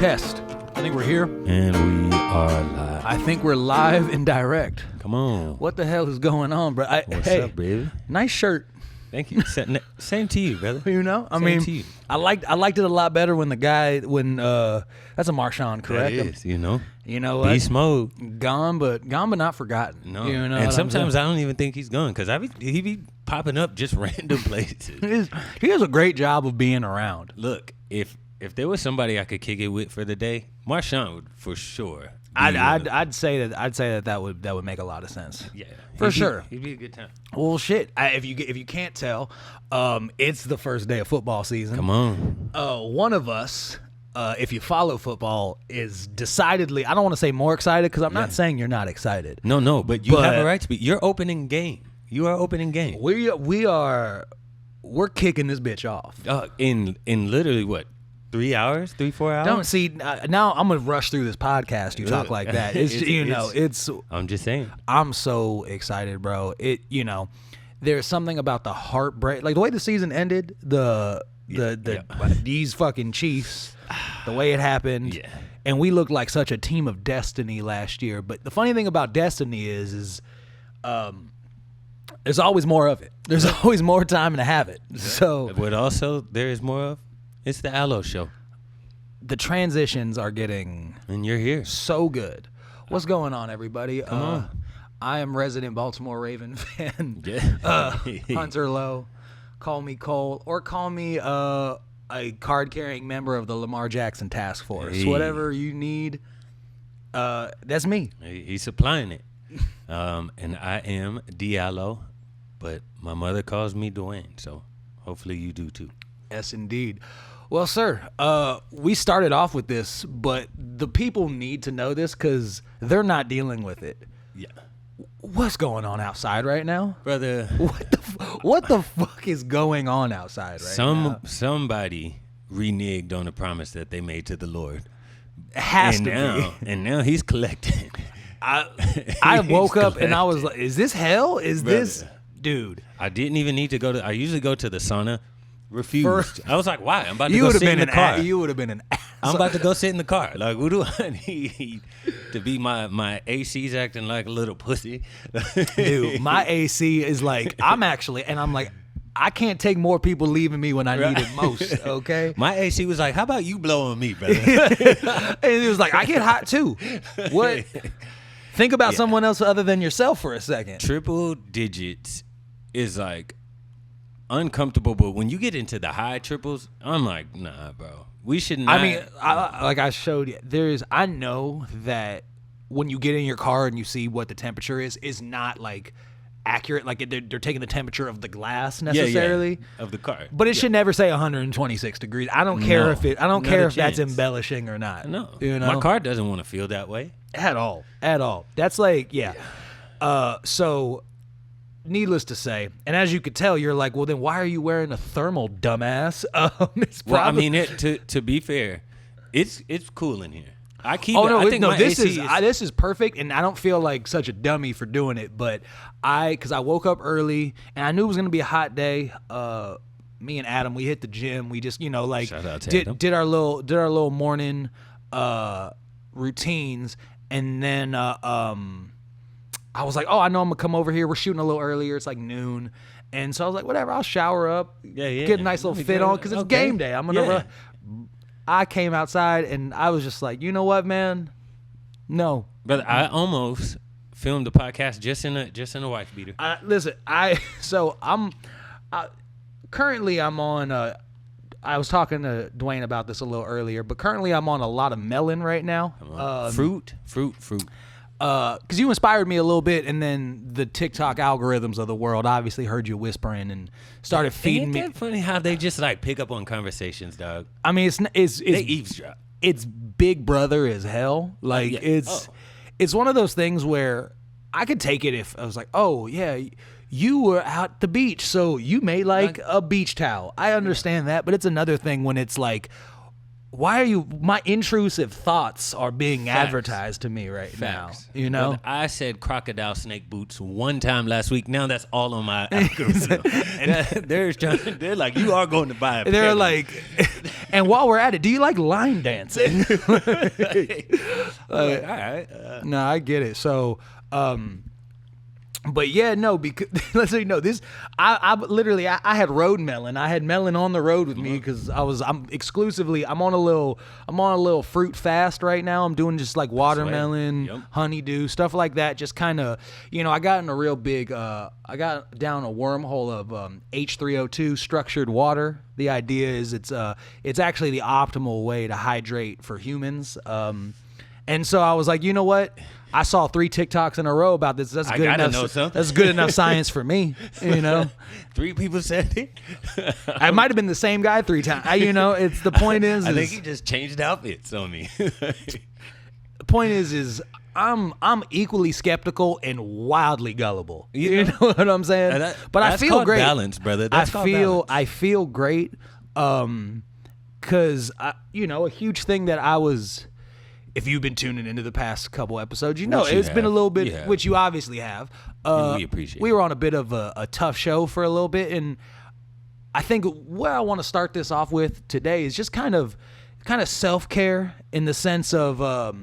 Test. I think we're here. And we are live. I think we're live and direct. Come on. What the hell is going on, bro? What's up, baby? Nice shirt. Thank you. Same to you, brother. You know, Same to you. I liked it a lot better when that's a Marshawn, correct? That is, you know. You know what? Beast mode. Gone, but not forgotten. No. You know and sometimes I don't even think he's gone because he be popping up just random places. He does a great job of being around. Look, if there was somebody I could kick it with for the day, Marshawn would for sure. I'd say that would make a lot of sense. Yeah, for sure. He'd be a good time. Well, shit. If you can't tell, it's the first day of football season. Come on. One of us, if you follow football, is decidedly. I don't want to say more excited because I'm not saying you're not excited. No, but you have a right to be. You're opening game. You are opening game. We're kicking this bitch off. In literally what? 3 hours? 4 hours? Don't see now. I'm gonna rush through this podcast. You talk like that. It's I'm just saying. I'm so excited, bro. There's something about the heartbreak, like the way the season ended. These fucking Chiefs, the way it happened. Yeah. And we looked like such a team of destiny last year. But the funny thing about destiny is there's always more of it. There's always more time to have it. So what also there is more of? It's the Aloe Show. The transitions are getting and you're here. So good. What's going on, everybody? Come on. I am resident Baltimore Raven fan. Yeah. Hunter Lowe. Call me Cole, or call me a card-carrying member of the Lamar Jackson Task Force. Hey. Whatever you need, that's me. He's supplying it. And I am Diallo, but my mother calls me Dwayne, so hopefully you do too. Yes, indeed. Well, sir, we started off with this, but the people need to know this because they're not dealing with it. Yeah. What's going on outside right now? Brother. What the fuck is going on outside right now? Somebody reneged on the promise that they made to the Lord. It has to be. And now he's collecting. I woke up and I was like, is this hell? This? Dude. I didn't even need to go to, I usually go to the sauna. Refused. I was like, why? I'm about to go sit in the car. You would have been an ass. I'm about to go sit in the car. Like, what do I need to be? My AC's acting like a little pussy. Dude, my AC is like, I'm like, I can't take more people leaving me when I need it most, okay? My AC was like, how about you blow on me, brother? And it was like, I get hot too. What? Think about someone else other than yourself for a second. Triple digits is like uncomfortable, but when you get into the high triples, I'm like, nah, bro. We should not. I mean, like I showed you, I know that when you get in your car and you see what the temperature is not like accurate. Like they're taking the temperature of the glass necessarily of the car, but it should never say 126 degrees. I don't care if that's embellishing or not. No, you know, my car doesn't want to feel that way at all. That's like so. Needless to say, and as you could tell, you're like, well, then why are you wearing a thermal, dumbass? To be fair, it's cool in here. I keep. This is perfect, and I don't feel like such a dummy for doing it. But because I woke up early and I knew it was gonna be a hot day. Me and Adam, we hit the gym. We just shout out to Adam. did our little morning routines, and then I was like, oh, I know I'm going to come over here. We're shooting a little earlier. It's like noon. And so I was like, whatever, I'll shower up, get a nice little fit on because it's game day. I'm going to run. I came outside and I was just like, you know what, man? No. Brother, I almost filmed the podcast just in a wife beater. Listen, currently I'm on, I was talking to Dwayne about this a little earlier, but currently I'm on a lot of melon right now. Fruit. Because you inspired me a little bit, and then the TikTok algorithms of the world obviously heard you whispering and started feeding me. Ain't that funny how they just like pick up on conversations, dog? I mean, it's they eavesdrop. It's Big Brother as hell. Like it's one of those things where I could take it if I was like, oh yeah, you were out at the beach, so you made like a beach towel. I understand that, but it's another thing when it's like, why are you? My intrusive thoughts are being advertised to me right now. You know, brother, I said crocodile snake boots one time last week. Now that's all on my algorithm. And they're like, you are going to buy a pair. They're like, And while we're at it, do you like line dancing? All right. No, I get it. So, but yeah, no, because let's say no. This, I literally, I had road melon. I had melon on the road with me because I'm on a little fruit fast right now. I'm doing just like watermelon, honeydew, stuff like that. Just kind of, I got in a real big, I got down a wormhole of H3O2 structured water. The idea is it's actually the optimal way to hydrate for humans. And so I was like, you know what? I saw 3 TikToks in a row about this. That's good enough. That's good enough science for me. 3 people said it. I might have been the same guy 3 times. It's the point is. I think he just changed outfits on me. The point is I'm equally skeptical and wildly gullible. You know what I'm saying? But I feel great. Balance, brother. I feel great. Because a huge thing that I was. If you've been tuning into the past couple episodes, it's been a little bit, which you obviously have. We appreciate it. We were on a bit of a tough show for a little bit, and I think where I want to start this off with today is just kind of self-care in the sense of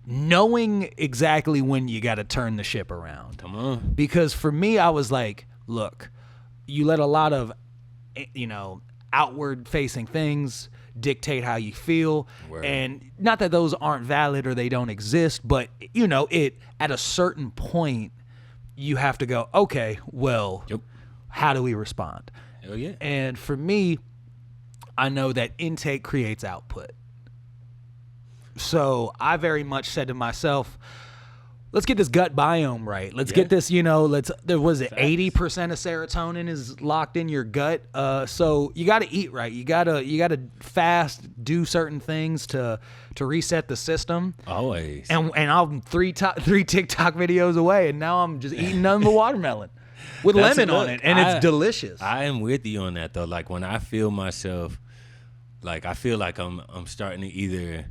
knowing exactly when you got to turn the ship around. Come on. Because for me, I was like, look, you let a lot of, outward-facing things dictate how you feel. Word. And not that those aren't valid or they don't exist, but it at a certain point you have to go, okay, well, how do we respond? Hell yeah. And for me, I know that intake creates output. So I very much said to myself, let's get this gut biome right. Let's get this, 80% of serotonin is locked in your gut. So you got to eat right. You got to fast, do certain things to reset the system. Always. And I'm three TikTok videos away, and now I'm just eating nothing but watermelon with lemon on it, and it's delicious. I am with you on that though. Like when I feel myself, like I feel like I'm starting to either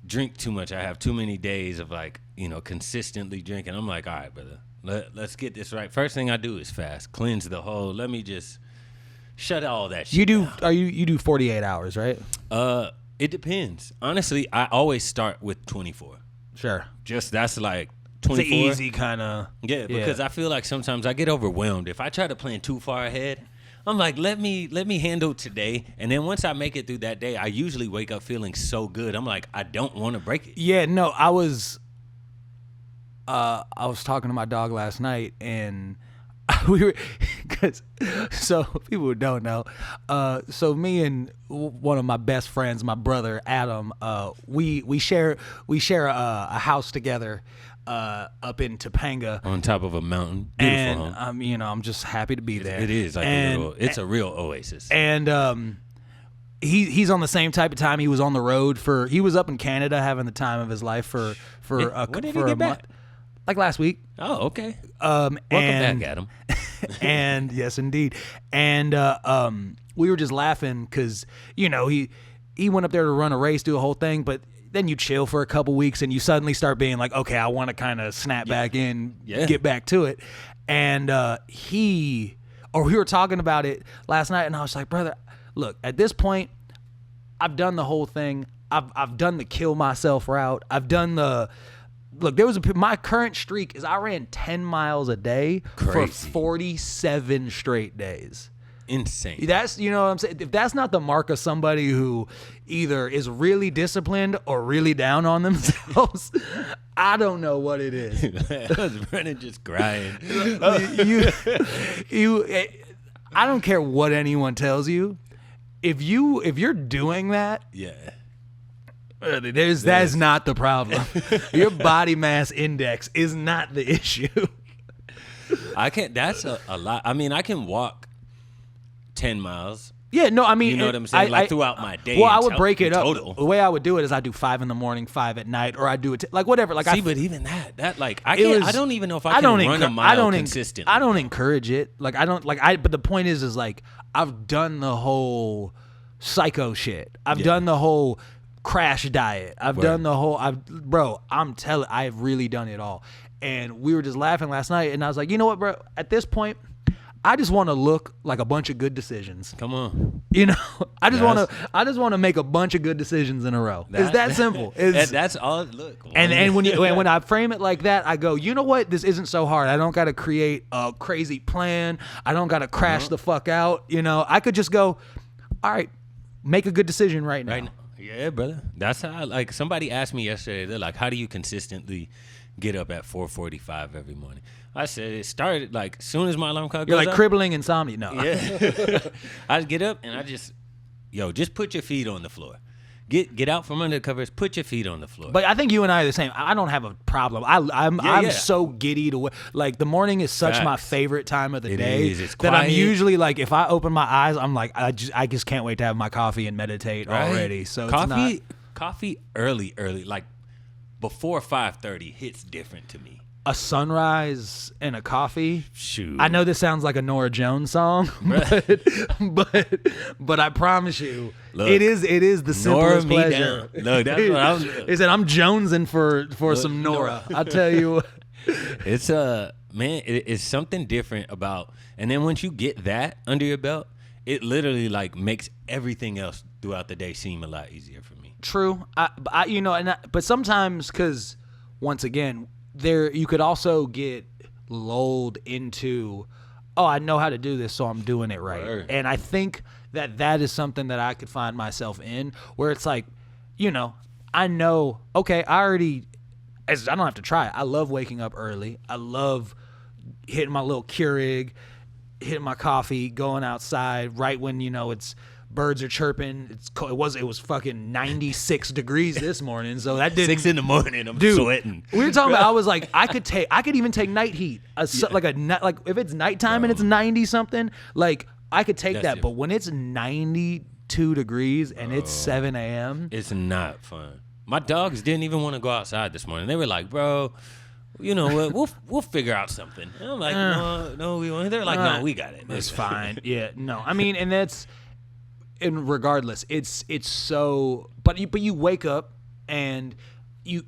drink too much. I have too many days of consistently drinking. I'm like, all right, brother, let's get this right. First thing I do is fast, cleanse the whole. Let me just shut all that shit down. You do 48 hours, right? It depends. Honestly, I always start with 24. Sure. Just that's like 24. It's an easy kind of. Yeah, because I feel like sometimes I get overwhelmed. If I try to plan too far ahead, I'm like, let me handle today. And then once I make it through that day, I usually wake up feeling so good. I'm like, I don't want to break it. Yeah, no, I was talking to my dog last night, and we were, so people who don't know, so me and one of my best friends, my brother Adam, we share a house together. Up in Topanga, on top of a mountain, beautiful home. And I'm just happy to be there. It is like it's a real oasis. And he's on the same type of time. He was on the road he was up in Canada having the time of his life for when did he get back? Like last week. Oh, okay. Welcome back, Adam. And yes, indeed. And we were just laughing because he went up there to run a race, do a whole thing, but then you chill for a couple weeks and you suddenly start being like, okay, I want to kind of snap back in, get back to it. And we were talking about it last night, and I was like, brother, look, at this point, I've done the whole thing. I've done the kill myself route. I've done my current streak is I ran 10 miles a day for 47 straight days. Insane. That's, what I'm saying? If that's not the mark of somebody who either is really disciplined or really down on themselves, I don't know what it is. I was running just crying. I don't care what anyone tells you. If you're doing that, that's not the problem. Your body mass index is not the issue. That's a lot. I mean, I can walk 10 miles. Yeah, no, I mean, you know what I'm saying? Throughout my day. Well, I would break it up. Total. The way I would do it is I do 5 in the morning, 5 at night, or I do it whatever. Like, but even that, like, I don't even know if I can run a mile consistently. I don't encourage it. Like, I don't like. But the point is like, I've done the whole psycho shit. I've done the whole crash diet. I've done the whole. I've really done it all. And we were just laughing last night, and I was like, you know what, bro? At this point, I just want to look like a bunch of good decisions. Come on. You know, I just want to make a bunch of good decisions in a row. It's that simple. That's all. Look, and when I frame it like that, I go, you know what? This isn't so hard. I don't got to create a crazy plan. I don't got to crash the fuck out. You know, I could just go, all right, make a good decision right now. Yeah, brother. That's how. Like somebody asked me yesterday. They're like, how do you consistently get up at 4:45 every morning? I said it started like as soon as my alarm clock goes You're like up, crippling insomnia. No. Yeah. I get up and I just put your feet on the floor. Get out from under the covers. Put your feet on the floor. But I think you and I are the same. I don't have a problem. I'm so giddy to like the morning is such my favorite time of the day that I'm usually like if I open my eyes I'm like I just can't wait to have my coffee and meditate already. So coffee early like before 5:30 hits different to me. A sunrise and a coffee. Shoot. I know this sounds like a Norah Jones song, but I promise you, look, it is the simplest pleasure. Look, that's what I was. He said, "I'm jonesing for some Norah." I tell you, it's man, it's something different about. And then once you get that under your belt, it literally like makes everything else throughout the day seem a lot easier for me. True, but sometimes because once again. There, you could also get lulled into, oh, I know how to do this, so I'm doing it right. And I think that is something that I could find myself in, where it's like, you know, I know, okay, I don't have to try it. I love waking up early. I love hitting my little Keurig, hitting my coffee, going outside right when, you know, it's birds are chirping. It's cold. It was fucking 96 degrees this morning, so that didn't. 6 in the morning, I'm sweating. We were talking about. I was like, I could even take night heat. Like if it's nighttime and it's 90 something, like I could take that. But when it's 92 degrees and it's 7 a.m., it's not fun. My dogs didn't even want to go outside this morning. They were like, bro, you know what? We'll figure out something. And I'm like, no, we won't. They're like, no, we got it. It's fine. Yeah, no. I mean, and that's. And regardless, it's so. But you wake up and you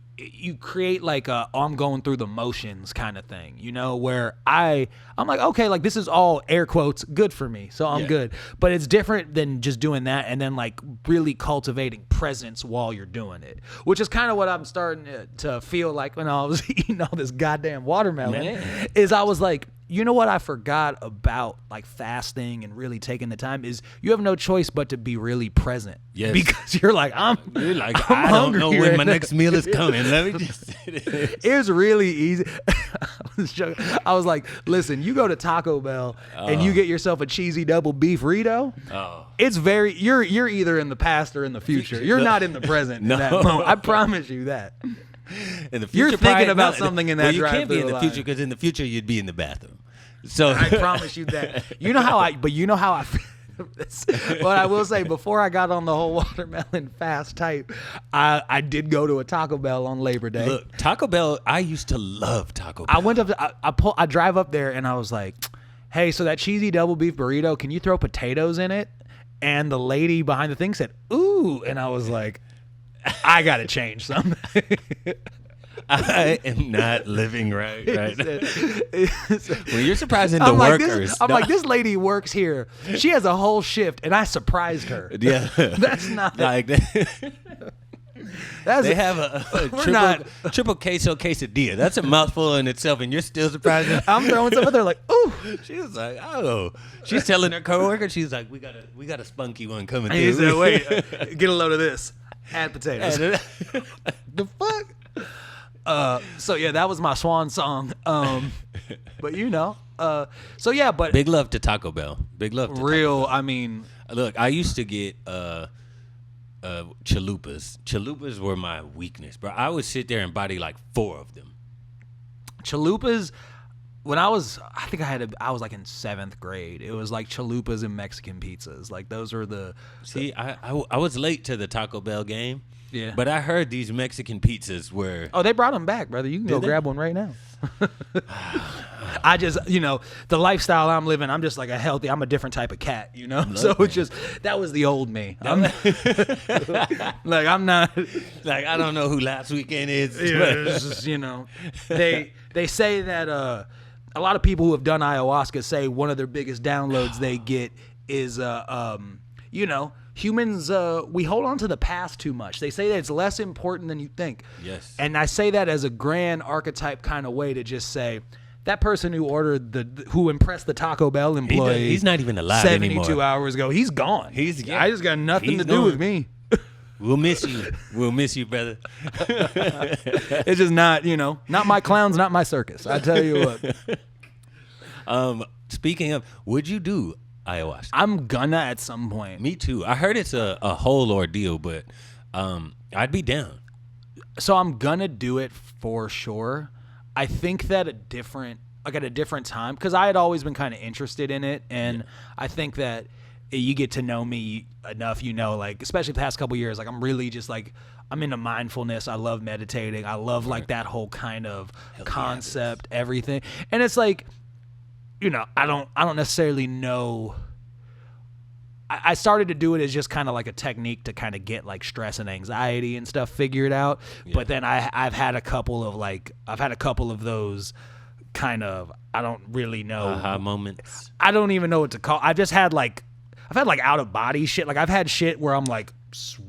create like a I'm going through the motions kind of thing, you know, where I'm like, okay, like this is all air quotes good for me, so I'm good. But it's different than just doing that and then like really cultivating presence while you're doing it, which is kind of what I'm starting to feel like when I was eating all this goddamn watermelon. Is I was like, you know what I forgot about like fasting and really taking the time is you have no choice but to be really present. Yes. Because you're like, I don't know when my next meal is coming. Let me just say this. It was really easy. I was like, listen, you go to Taco Bell and you get yourself a cheesy double beef Rito. It's very you're either in the past or in the future. You're not in the present in that moment. I promise you that. In the future, you're thinking about something in that. Well, you can't be in the future because in the future you'd be in the bathroom. So I promise you that. You know how I feel. But I will say, before I got on the whole watermelon fast type, I did go to a Taco Bell on Labor Day. Look, Taco Bell, I used to love Taco Bell. I went up to, I drive up there and I was like, hey, so that cheesy double beef burrito, can you throw potatoes in it? And the lady behind the thing said, ooh. And I was like, I got to change something. I am not living right. When you're surprising the workers. I'm like, this lady works here. She has a whole shift, and I surprised her. Yeah. That's not. Like that. They have a triple queso quesadilla. That's a mouthful in itself, and you're still surprised. I'm throwing stuff in there like, ooh. She was like, oh. She's telling her coworker, she's like, we got a spunky one coming through. He said, wait, get a load of this. Add potatoes. The fuck? So yeah, that was my swan song. But you know, so yeah, but big love to Taco Bell. Big love to real. Taco Bell. I mean, look, I used to get chalupas. Chalupas were my weakness, bro. I would sit there and body like 4 of them. Chalupas. When I was like in 7th grade. It was like chalupas and Mexican pizzas. Like those were the. See, I was late to the Taco Bell game. Yeah. But I heard these Mexican pizzas were. Oh, they brought them back, brother. You can go grab one right now. I just, the lifestyle I'm living, I'm just like I'm a different type of cat, So it's just, that was the old me. I'm not. Like, I don't know who last weekend is. Yeah, it's just, they say that a lot of people who have done ayahuasca say one of their biggest downloads they get is, humans, we hold on to the past too much. They say that it's less important than you think. Yes. And I say that as a grand archetype kind of way to just say, that person who who impressed the Taco Bell employee, he's not even alive 72 anymore. hours ago. He's gone. I just got nothing to do gone. with me. We'll miss you. We'll miss you, brother. It's just not, not my clowns, not my circus. I tell you what. Speaking of, would you do ayahuasca? I'm gonna at some point. Me too. I heard it's a whole ordeal, but I'd be down. So I'm gonna do it for sure. I think that at a different time, because I had always been kind of interested in it, and I think that you get to know me enough, like, especially the past couple years, like, I'm really just, like, I'm into mindfulness. I love meditating. I love, like, that whole kind of concept, everything. And it's like, I don't necessarily know. I started to do it as just kind of like a technique to kind of get, like, stress and anxiety and stuff figured out. Yeah. But then I've had a couple of those kind of, I don't really know. Aha moments. I don't even know what to call. I've had out of body shit. Like, I've had shit where I'm like,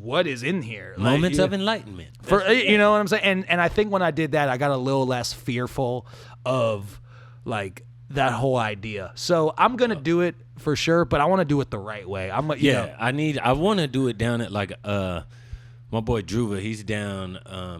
what is in here? Moments of enlightenment. You know what I'm saying? And I think when I did that, I got a little less fearful of, like, that whole idea. So I'm gonna do it for sure, but I want to do it the right way. I want to do it down at, like, my boy Druva, he's down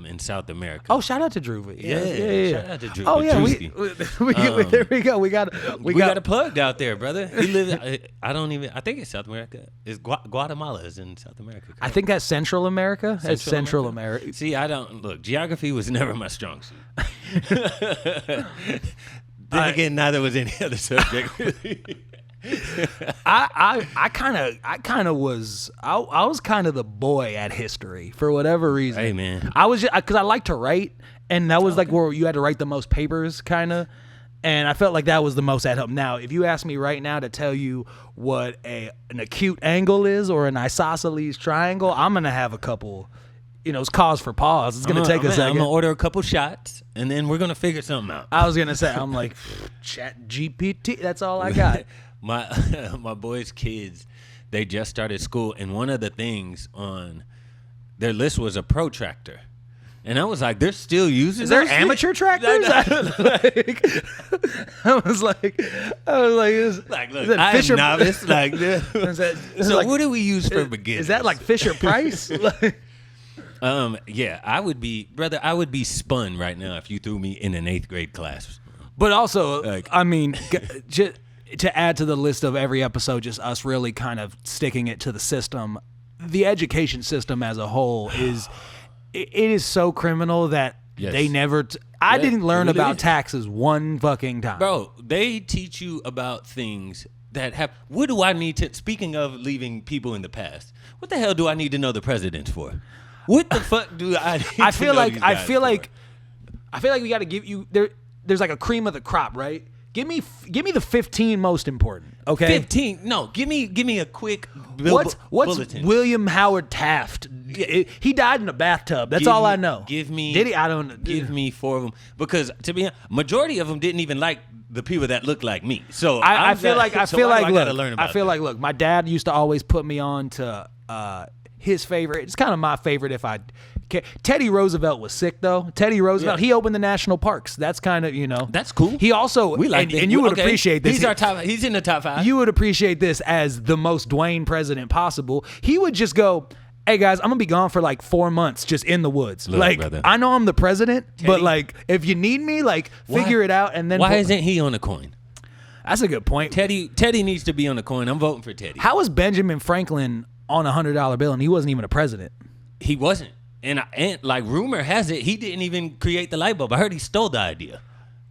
in South America. Oh, shout out to Druva. Yeah. Shout out to Druva. Oh, yeah. There we go. We got it plugged out there, brother. He lives, I think it's South America. It's Guatemala is in South America. Correct? I think that's Central America. That's Central America. See, geography was never my strong suit. Then again, neither was any other subject. I was kind of the boy at history for whatever reason. Hey, man. I was just because I like to write, and that was like where you had to write the most papers, kind of. And I felt like that was the most at home. Now, if you ask me right now to tell you what an acute angle is or an isosceles triangle, I'm gonna have a couple. It's cause for pause. It's gonna take a second. I'm gonna order a couple shots, and then we're gonna figure something out. I was gonna say, I'm like, Chat GPT. That's all I got. My boys' kids, they just started school, and one of the things on their list was a protractor. And I was like, they're still using. Is there amateur tractors? I was like, look, I'm Fisher novice. Like, what do we use for beginners? Is that like Fisher Price? Yeah, I would be spun right now if you threw me in an 8th grade class. But also, just to add to the list of every episode, just us really kind of sticking it to the system. The education system as a whole it is so criminal that they never. I didn't learn about taxes one fucking time, bro. They teach you about things that have. What do I need to? Speaking of leaving people in the past, what the hell do I need to know the presidents for? What the fuck do I need I to feel know like these I guys feel for? like I feel like we got to give you there's like a cream of the crop, right? Give me the 15 most important. Okay, 15. No, give me a quick. What's bulletin. William Howard Taft? He died in a bathtub. That's all I know. Give me. Did he? I don't. Give me 4 of them because to be honest, majority of them didn't even like the people that look like me. So I feel like look, my dad used to always put me on to his favorite. It's kind of my favorite if I. Teddy Roosevelt was sick though. Teddy Roosevelt, he opened the national parks. That's kind of That's cool. He also and you would appreciate this. He's in the top 5. You would appreciate this as the most Dwayne president possible. He would just go, "Hey guys, I'm gonna be gone for like 4 months, just in the woods. Look, brother. I know I'm the president, but like if you need me, like figure it out." And then why isn't he on the coin? That's a good point. Teddy needs to be on the coin. I'm voting for Teddy. How was Benjamin Franklin on $100 bill and he wasn't even a president? He wasn't. And like rumor has it, he didn't even create the light bulb. I heard he stole the idea.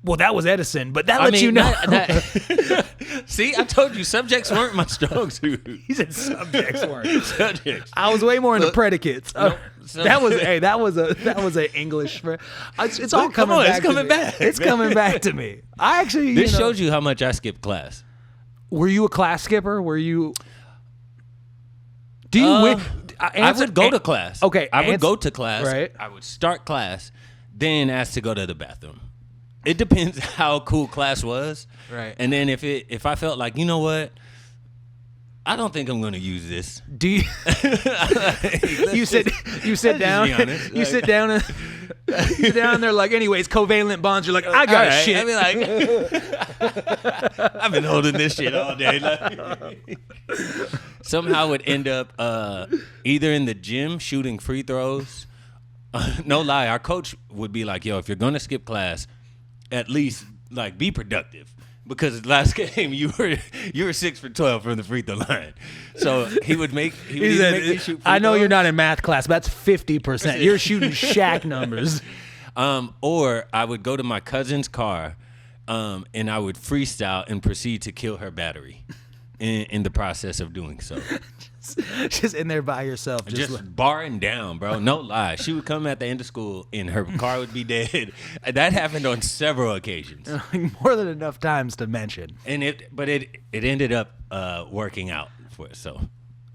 Well, that was Edison, but that lets you know. See, I told you subjects weren't my strong suit. He said subjects weren't. Subjects. I was way more into predicates. That was a English. It's all coming back. It's coming back. It's coming back to me. I actually. This shows you how much I skipped class. Were you a class skipper? Were you? Do you? I would go to class. Okay, I would go to class. Right. I would start class, then ask to go to the bathroom. It depends how cool class was. Right. And then if I felt like, you know what, I don't think I'm going to use this. Do you? you sit down. You sit down and you're down there like, anyways, covalent bonds. You're like, I got right. shit. I mean, like, I've been holding this shit all day. Like, somehow it end up either in the gym shooting free throws. No lie, our coach would be like, yo, if you're going to skip class, at least like be productive. Because last game you were 6 for 12 from the free throw line, so he would make me shoot. I know you're not in math class, but that's 50%. You're shooting Shaq numbers. Or I would go to my cousin's car, and I would freestyle and proceed to kill her battery, in the process of doing so. Just in there by yourself, just barring down, bro. No lie. She would come at the end of school and her car would be dead. That happened on several occasions. More than enough times to mention. And it ended up working out for us. So,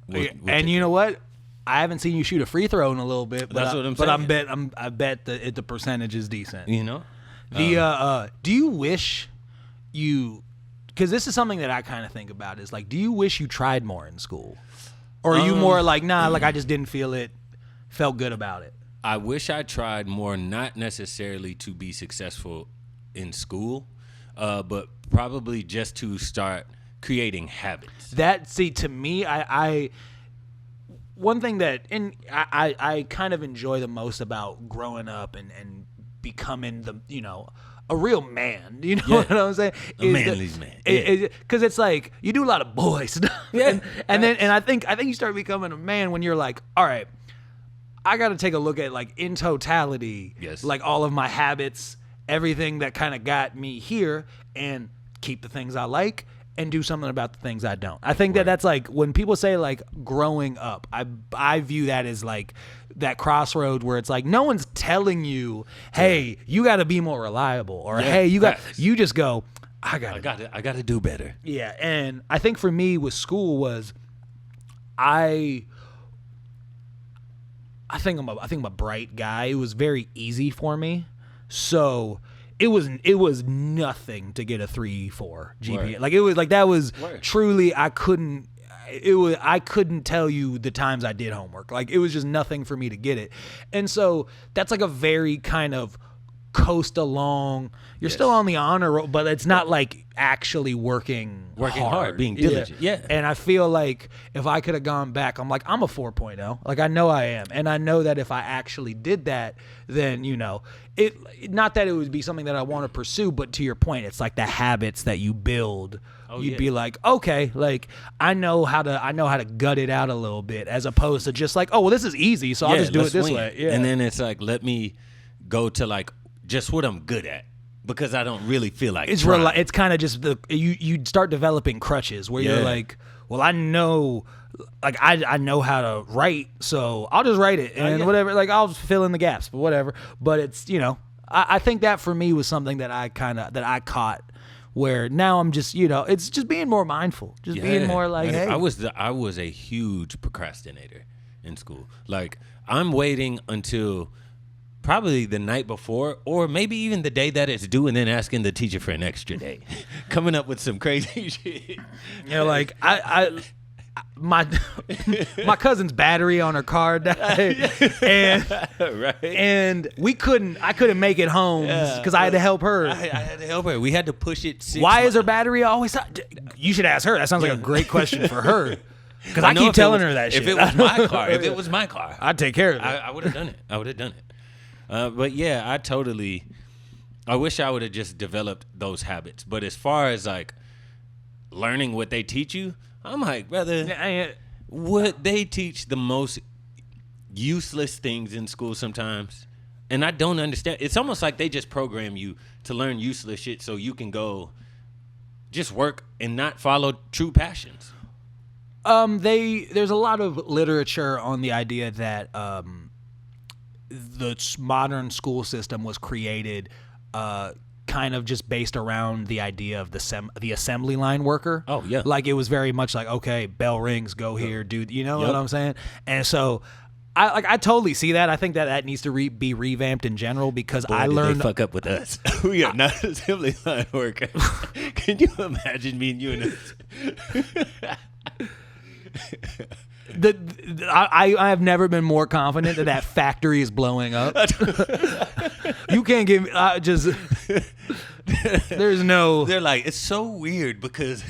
and you know what? I haven't seen you shoot a free throw in a little bit. But that's what I'm saying. But I bet the percentage is decent. You know, do you wish you? Because this is something that I kind of think about. Is like, do you wish you tried more in school? Or are you more like, nah, like I just didn't felt good about it? I wish I tried more, not necessarily to be successful in school, but probably just to start creating habits. To me, I one thing that, and I kind of enjoy the most about growing up and becoming a real man, you know what I'm saying? A manly man. Because it's like you do a lot of boy stuff, and I think you start becoming a man when you're like, all right, I got to take a look at like in totality, like all of my habits, everything that kind of got me here, and keep the things I like and do something about the things I don't. I think that's like when people say like growing up, I view that as like that crossroad where it's like no one's telling you, hey, you got to be more reliable, or hey, you just go, I got to do better. Yeah, and I think for me with school was I think I'm a bright guy. It was very easy for me. So it was nothing to get a 3.4 GPA. Word. Like it was like that was Word. Truly I couldn't tell you the times I did homework. Like it was just nothing for me to get it. And so that's like a very kind of coast along. You're still on the honor roll, but it's not like actually working hard, being diligent. Yeah. And I feel like if I could have gone back, I'm a 4.0. Like I know I am. And I know that if I actually did that, then, not that it would be something that I want to pursue, but to your point, it's like the habits that you build. You'd be like, okay, like I know how to gut it out a little bit, as opposed to just like, oh, well, this is easy, so I'll just do it this way. Yeah. And then it's like, let me go to like just what I'm good at, because I don't really feel like it's trying. It's kind of just you start developing crutches where you're like, well, I know, like I know how to write, so I'll just write it and whatever. Like I'll fill in the gaps, but whatever. But it's I think that for me was something that I caught. Where now I'm just, it's just being more mindful, just being more like, hey. I was a huge procrastinator in school. Like I'm waiting until probably the night before, or maybe even the day that it's due, and then asking the teacher for an extra day, coming up with some crazy shit. Like my cousin's battery on her car died, and I couldn't make it home because I had to help her. I had to help her. We had to push it. Why is her battery always? You should ask her. That sounds like a great question for her. Because I keep telling her that shit. If it was my car, I'd take care of it. I would have done it. But yeah, I wish I would have just developed those habits. But as far as like learning what they teach you, I'm like, brother, what they teach the most useless things in school sometimes. And I don't understand. It's almost like they just program you to learn useless shit so you can go just work and not follow true passions. There's a lot of literature on the idea that the modern school system was created kind of just based around the idea of the assembly line worker. Oh, yeah. Like it was very much like, okay, bell rings, go here, dude. You know what I'm saying? And so I totally see that. I think that needs to be revamped in general because I learned they fuck up with us. We are not assembly line workers. Can you imagine me and you in this? I have never been more confident that factory is blowing up. You can't give me there's no. They're like, it's so weird because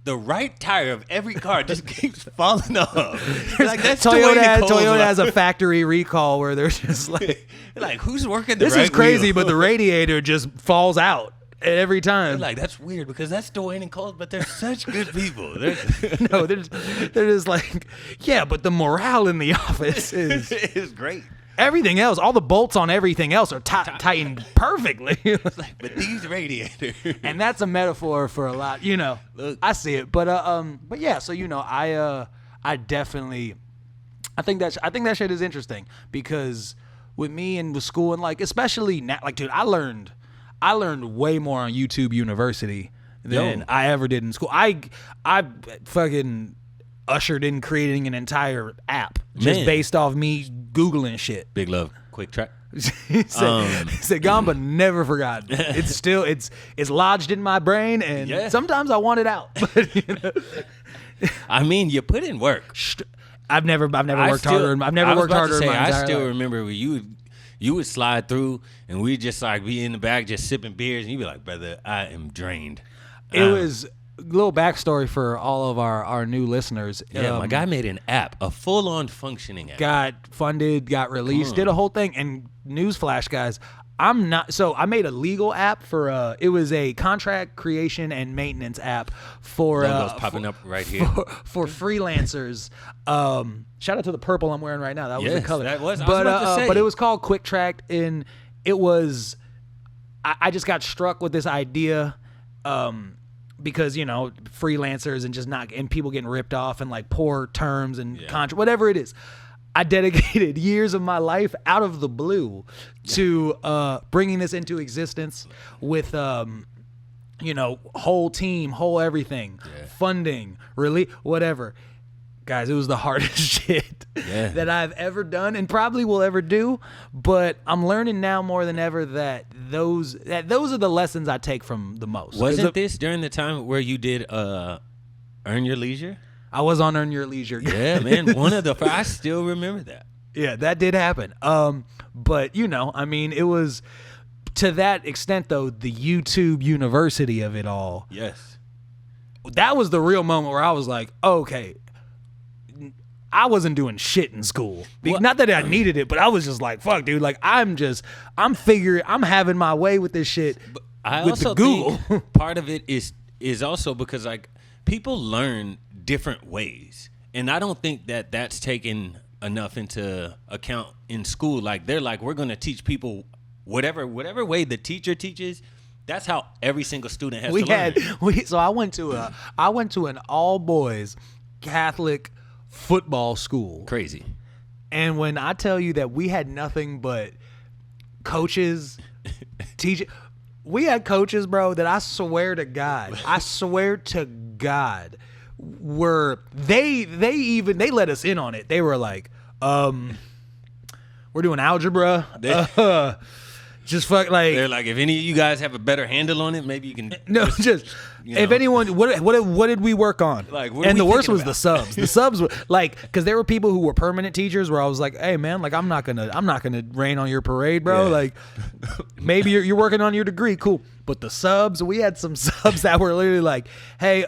the right tire of every car just keeps falling off. Like that's Toyota has a factory recall where they're just like who's working the this right is crazy, wheel? But the radiator just falls out every time. They're like, that's weird because that's Dwayne and Cole, but they're such good people. No, they're just like, yeah, but the morale in the office is great. Everything else, all the bolts on everything else are tightened perfectly. But these radiators, and that's a metaphor for a lot. Look, I see it, but yeah. So I definitely, I think that shit is interesting because with me and with school and like especially now, like dude, I learned way more on YouTube University than I ever did in school. I fucking ushered in creating an entire app just based off me Googling shit. Big love, quick track. he said Gamba never forgotten. It's still it's lodged in my brain, and sometimes I want it out. But, I mean, you put in work. I've never worked harder. I've never worked harder in my entire life. I still remember when you would slide through, and we'd just like be in the back just sipping beers, and you'd be like, brother, I am drained. It was a little backstory for all of our new listeners. Yeah, my guy made an app, a full-on functioning app. Got funded, got released, did a whole thing. And newsflash, guys, I'm not. So I made a legal app for. It was a contract creation and maintenance app for. Logos popping up right here for freelancers. Shout out to the purple I'm wearing right now. That was the color. That was. But it was called Quick Track, and it was. I just got struck with this idea. Because freelancers and just and people getting ripped off and like poor terms and contract, whatever it is. I dedicated years of my life out of the blue to bringing this into existence with whole team, whole everything, funding, really whatever. Guys, it was the hardest shit that I've ever done and probably will ever do. But I'm learning now more than ever that those are the lessons I take from the most. Wasn't this during the time where you did Earn Your Leisure? I was on Earn Your Leisure. Yeah, man. I still remember that. Yeah, that did happen. But I mean, it was to that extent though, the YouTube University of it all. Yes. That was the real moment where I was like, okay. I wasn't doing shit in school. Not that I needed it, but I was just like, fuck, dude. Like, I'm having my way with this shit. But I with also the Google. think part of it is also because like people learn different ways, and I don't think that that's taken enough into account in school. Like they're like, we're gonna teach people whatever way the teacher teaches. That's how every single student has to learn. So I went to an all boys Catholic football school. Crazy. And when I tell you that we had nothing but coaches, teachers, we had coaches, bro, that I swear to God, were they let us in on it. They were like, we're doing algebra. Just fuck like they're like, if any of you guys have a better handle on it, maybe you can. No, if anyone, what did we work on? Like, and the worst was the subs. The subs were like, because there were people who were permanent teachers where I was like, hey man, like I'm not gonna rain on your parade, bro. Yeah. Like maybe you're working on your degree, cool. But the subs, we had some subs that were literally like, hey,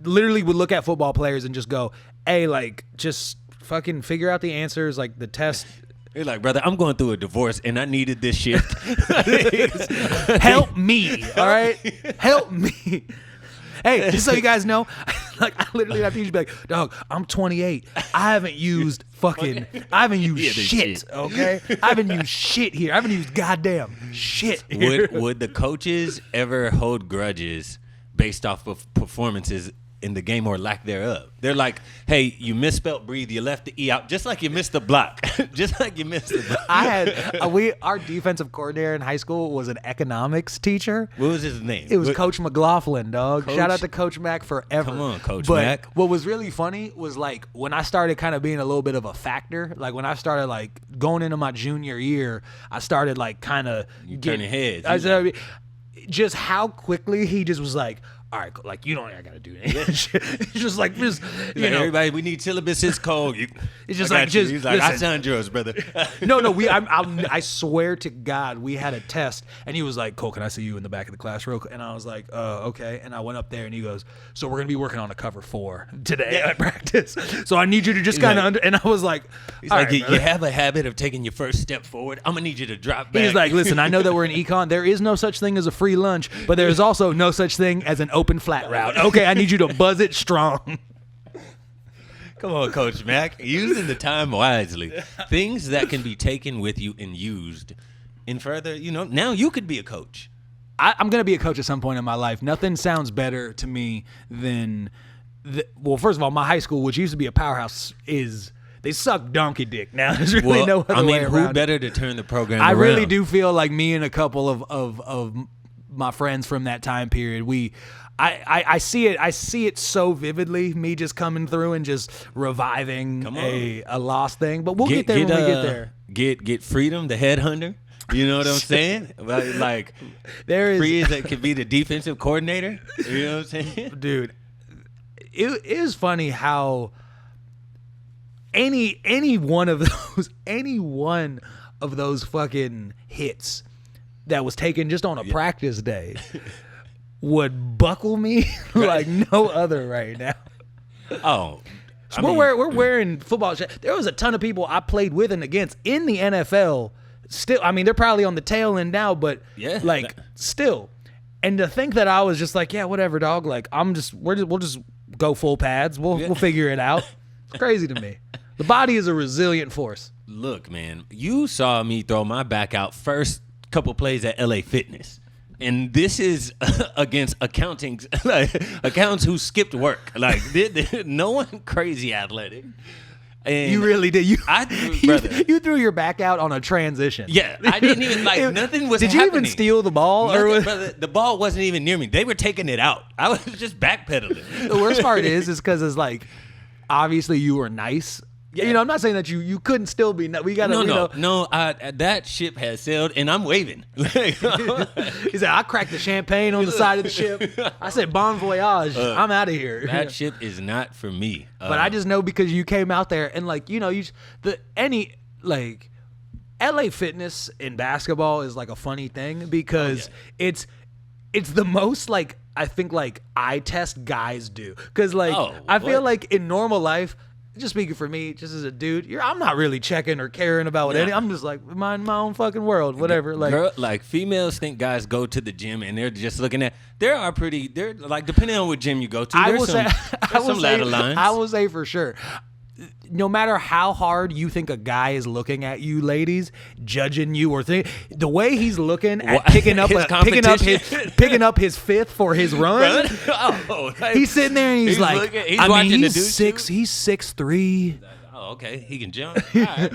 literally would look at football players and just go, hey, like just fucking figure out the answers, like the test. You're like, brother, I'm going through a divorce and I needed this shit. Help me, all right? Help me. Hey, just so you guys know, like I literally have to be like, dog, I'm 28. I haven't used shit, okay? I haven't used shit here. I haven't used goddamn shit here. Would the coaches ever hold grudges based off of performances in the game or lack thereof. They're like, hey, you misspelled breathe. You left the E out, just like you missed the block. Just like you missed the block. I had our defensive coordinator in high school was an economics teacher. What was his name? It was Coach McLaughlin, dog. Shout out to Coach Mac forever. Come on, Coach but Mac. What was really funny was like when I started kind of being a little bit of a factor, like when I started like going into my junior year, I started like kind of turning heads. Just how quickly he just was like, all right, like you don't gotta do anything. It's just like you know, everybody, we need syllabus. It's cold. It's just like he's like, listen. I signed yours, brother. No, I swear to God, we had a test, and he was like, Cole, can I see you in the back of the class real quick? And I was like, okay. And I went up there, and he goes, so we're gonna be working on a cover 4 today at practice. So I need you to just kind of and I was like, he's like, you have a habit of taking your first step forward. I'm gonna need you to drop back. He's like, listen, I know that we're in econ. There is no such thing as a free lunch, but there is also no such thing as an open flat route. Okay, I need you to buzz it strong. Come on, Coach Mac. Using the time wisely. Things that can be taken with you and used. And further, now you could be a coach. I'm going to be a coach at some point in my life. Nothing sounds better to me than, well, first of all, my high school, which used to be a powerhouse, they suck donkey dick. Now there's really no other way around who better to turn the program I around? really do feel like me and a couple of my friends from that time period, I see it so vividly, me just coming through and just reviving a lost thing. But we'll get there when we get there. Get Freedom, the headhunter. You know what I'm saying? Like there is Freeze that could be the defensive coordinator. You know what I'm saying? Dude, it is funny how any one of those fucking hits that was taken just on a practice day would buckle me like no other right now. Oh, so we're wearing football shirts. There was a ton of people I played with and against in the NFL. Still, I mean, they're probably on the tail end now, but still. And to think that I was just like, yeah, whatever, dog. Like we'll just go full pads. We'll figure it out. It's crazy to me. The body is a resilient force. Look, man, you saw me throw my back out first couple plays at LA Fitness. And this is against accountants who skipped work. Like, no one crazy athletic. And you really did. Brother. You threw your back out on a transition. Yeah, I didn't even, nothing was happening. Did you even steal the ball? Brother, the ball wasn't even near me. They were taking it out. I was just backpedaling. The worst part is because it's like, obviously you were nice. Yeah. I'm not saying that you couldn't still be. We got to. No. That ship has sailed, and I'm waving. He said, "I cracked the champagne on the side of the ship." I said, "Bon voyage." I'm out of here. That ship is not for me. But I just know because you came out there and LA Fitness in basketball is like a funny thing because it's the most like I think like eye test guys do because I feel like in normal life. Just speaking for me, just as a dude, I'm not really checking or caring about any. I'm just like mind my own fucking world, whatever. Like, females think guys go to the gym and they're just looking at. They're like depending on what gym you go to. I will say ladder lines. I will say for sure. No matter how hard you think a guy is looking at you, ladies, judging you or the way he's looking at picking up his fifth for his run, he's sitting there and he's like, he's 6'3". Oh, okay, he can jump. All right.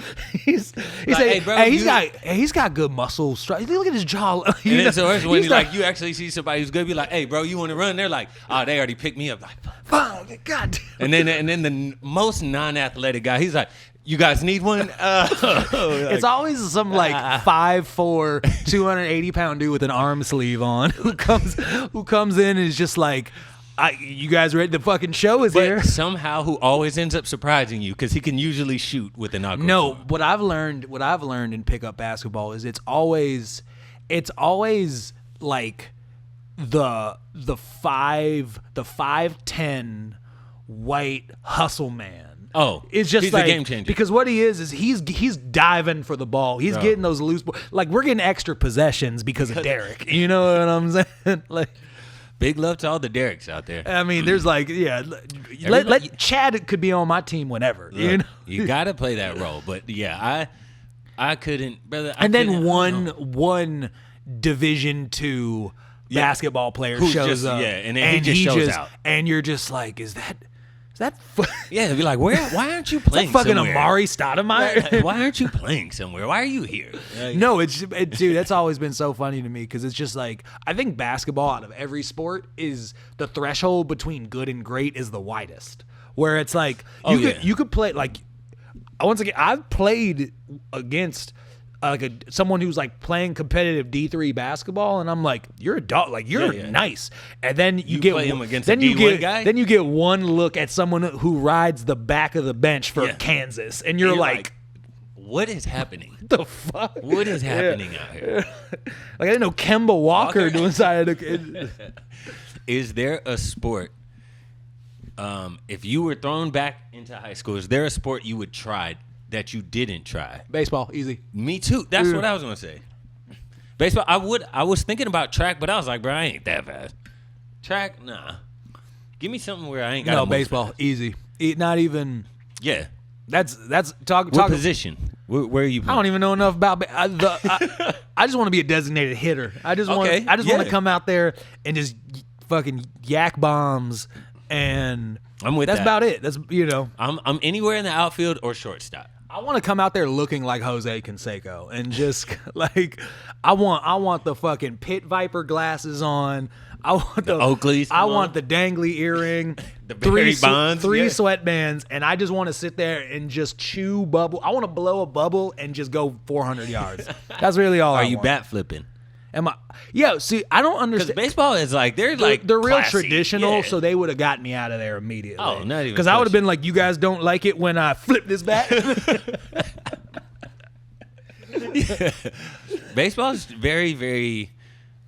he's got good muscle strength. Look at his jaw. And then so when you actually see somebody who's good, be like, hey, bro, you want to run? They're like, oh, they already picked me up. Like, fuck, God. And then the most non-athletic guy, he's like, you guys need one? It's always some 5'4", 280-pound dude with an arm sleeve on who comes in and is just like, you guys ready? The fucking show is here. Somehow, who always ends up surprising you because he can usually shoot with an aqua. No, what I've learned in pickup basketball is it's always like the 5'10" white hustle man. Oh, it's just he's like a game changer. Because what he is he's diving for the ball. He's getting those loose balls. Like we're getting extra possessions because of Derek. You know what I'm saying? Like. Big love to all the Derricks out there. I mean, there's let Chad could be on my team whenever. Look, you got to play that role. But yeah, I couldn't, brother. Then one Division II basketball player Who's shows just, up. Yeah, and then he just shows out. And you're just like, is that yeah, be like, why aren't you playing fucking somewhere? Amari Stoudemire? Why aren't you playing somewhere? Why are you here? No, dude, that's always been so funny to me because it's just like, I think basketball out of every sport is the threshold between good and great is the widest. Where it's like, you could play, like, once again, I've played against someone who's like playing competitive D3 basketball, and I'm like, you're a dog, like you're nice, and then you get play him against a D1 guy? Then you get one look at someone who rides the back of the bench for Kansas, and you're like, what is happening? The fuck? What is happening out here? Like I didn't know Kemba Walker doing side of the. Is there a sport? If you were thrown back into high school, is there a sport you would try that you didn't try? Baseball, easy. Me too. That's what I was gonna say. Baseball. I was thinking about track, but I was like, bro, I ain't that fast. Track, nah. Give me something where I ain't got. No, baseball, easy. Not even. Yeah. That's talk. What position? Where are you playing? I don't even know enough about. I just want to be a designated hitter. I just want to come out there and just fucking yak bombs, and I'm with that's that. about it. That's I'm anywhere in the outfield or shortstop. I want to come out there looking like Jose Canseco and just like I want the fucking pit viper glasses on. I want the Oakleys. I want the dangly earring. The Barry Bonds. Three sweatbands, and I just want to sit there and just chew bubble. I want to blow a bubble and just go 400 yards. That's really all I want. Are you bat flipping? Am I? Yeah. See, I don't understand. Because baseball is like they're real classy. Traditional, so they would have gotten me out of there immediately. Oh, not even because I would have been like, you guys don't like it when I flip this bat. Baseball is very, very,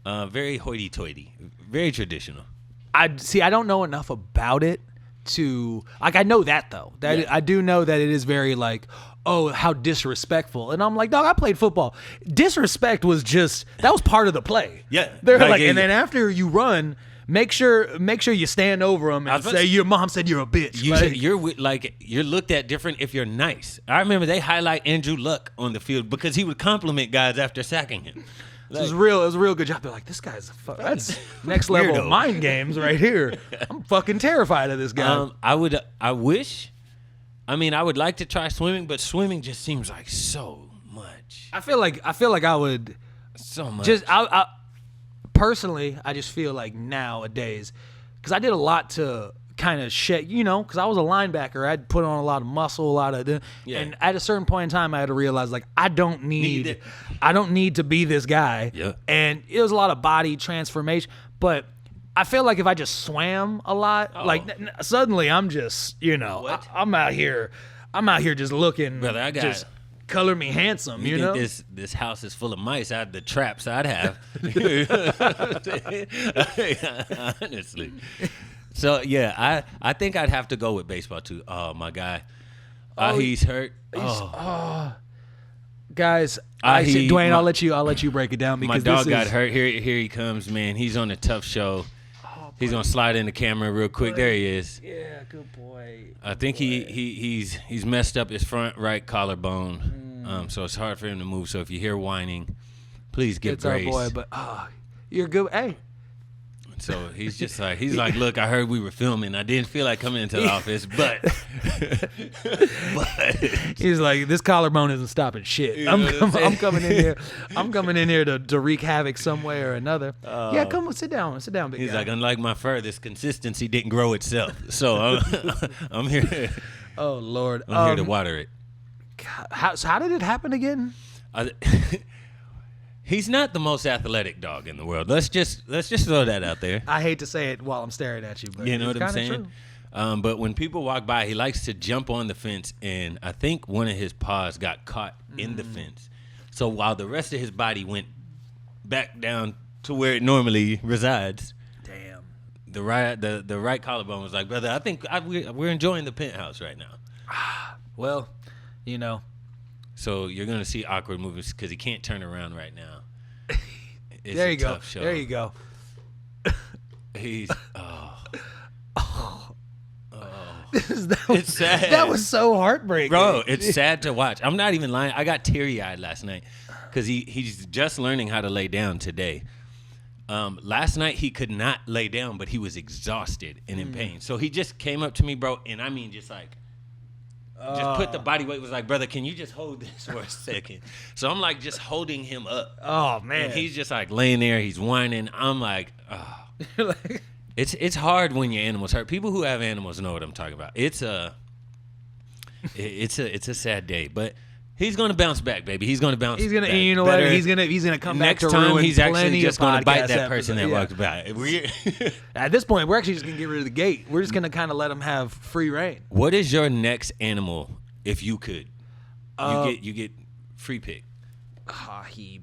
very hoity-toity, very traditional. I don't know enough about it to like. I know that though. I do know that it is very like, oh, how disrespectful. And I'm like, dog, I played football. Disrespect was that was part of the play. Yeah. They're like, and then after you run, make sure you stand over them and say your mom said you're a bitch. You're looked at different if you're nice. I remember they highlight Andrew Luck on the field because he would compliment guys after sacking him. It was a real good job. They're like, this guy's that's next level of mind games right here. I'm fucking terrified of this guy. I would like to try swimming, but swimming just seems like so much. I feel like I would so much. I personally, I just feel like nowadays, because I did a lot to kind of shake, because I was a linebacker. I'd put on a lot of muscle, and at a certain point in time, I had to realize like I don't need to be this guy. Yeah. And it was a lot of body transformation, but I feel like if I just swam a lot, suddenly I'm just, I'm out here just looking. Brother, just color me handsome, you know? Think this house is full of mice out of the traps I'd have. Honestly. So, yeah, I think I'd have to go with baseball, too. Oh, my guy. He's hurt. Guys, Dwayne, I'll let you break it down because my dog got hurt. Here he comes, man. He's on a tough show. He's gonna slide in the camera real quick. There he is. Yeah, good boy. I think he's messed up his front right collarbone, so it's hard for him to move. So if you hear whining, please get brace. It's our boy, but you're good. Hey. So he's like, look, I heard we were filming. I didn't feel like coming into the office, but he's like, this collarbone isn't stopping shit. I'm coming in here. I'm coming in here to wreak havoc some way or another. Come on, sit down, big he's guy. Like, unlike my fur, this consistency didn't grow itself. So I'm here. Oh Lord, I'm here to water it. How did it happen again? He's not the most athletic dog in the world. Let's just throw that out there. I hate to say it while I'm staring at you, but you know what I'm saying? True. But when people walk by, he likes to jump on the fence, and I think one of his paws got caught in the fence. So while the rest of his body went back down to where it normally resides, damn, the right collarbone was like, brother, I think we're enjoying the penthouse right now. Well, So you're going to see awkward movements because he can't turn around right now. It's there you a tough go. show. There you go. He's It's sad. That was so heartbreaking, bro. It's sad to watch. I'm not even lying. I got teary-eyed last night because he's just learning how to lay down today. Last night he could not lay down, but he was exhausted and in pain. So he just came up to me, bro, and I mean just like just put the body weight, was like, brother, can you just hold this for a second? So I'm like just holding him up. Oh man. And he's just like laying there, he's whining. I'm like, oh. It's hard when your animals hurt. People who have animals know what I'm talking about. It's a sad day, but he's gonna bounce back, baby. He's gonna bounce. He's gonna, back you know better. what? He's gonna come Next back to time ruin he's actually plenty just of gonna bite podcast that person that episodes. walks by. At this point, we're actually just gonna get rid of the gate. We're just gonna kind of let him have free reign. What is your next animal if you could? You get free pick.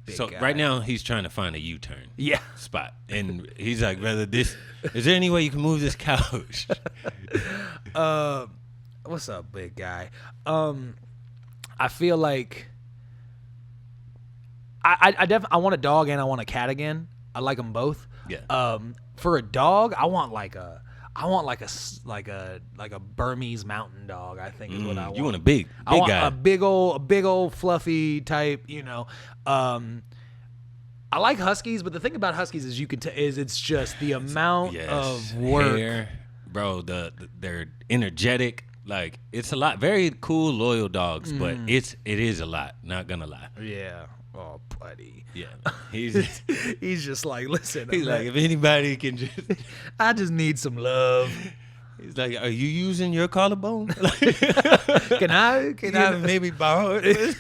Big So guy. right now he's trying to find a U-turn spot, and he's like, brother, is there any way you can move this couch? What's up, big guy? I feel like I want a dog and I want a cat again. I like them both. Yeah. For a dog, I want like a Burmese mountain dog. I think is what I want. You want a big I want guy. a big old fluffy type. You know. I like huskies, but the thing about huskies is it's just the amount of work. Hair, bro, they're energetic. Like, it's a lot. Very cool, loyal dogs, but it is a lot. Not gonna lie. Yeah. Oh, buddy. Yeah. He's just like, listen. he's like, if anybody can just. I just need some love. He's like, are you using your collarbone? Can I maybe borrow it?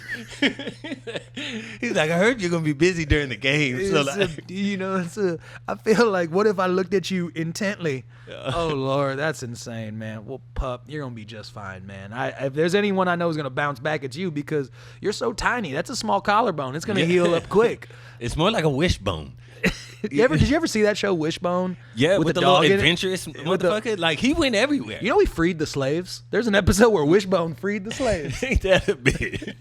He's like, I heard you're gonna be busy during the game. So like, I feel like, what if I looked at you intently? Oh Lord, that's insane, man. Well, pup, you're gonna be just fine, man. If there's anyone I know who's gonna bounce back, it's you, because you're so tiny. That's a small collarbone. It's gonna heal up quick. It's more like a wishbone. Did you ever see that show Wishbone? Yeah, with the little dog in it? adventurous motherfucker. Like, he went everywhere. You know, he freed the slaves. There's an episode where Wishbone freed the slaves. Ain't that a bitch?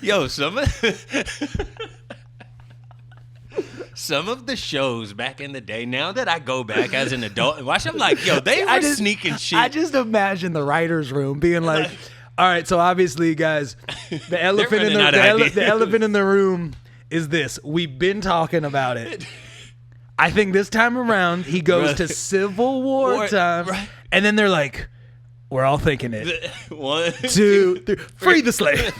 Yo, some of the shows back in the day, now that I go back as an adult and watch, I'm like, yo, they were sneaking shit. I just imagine the writer's room being like, all right, so obviously, guys, the elephant in the room is this. We've been talking about it. I think this time around he goes to Civil War time, and then they're like, we're all thinking it. 1, 2, 3, free the slaves.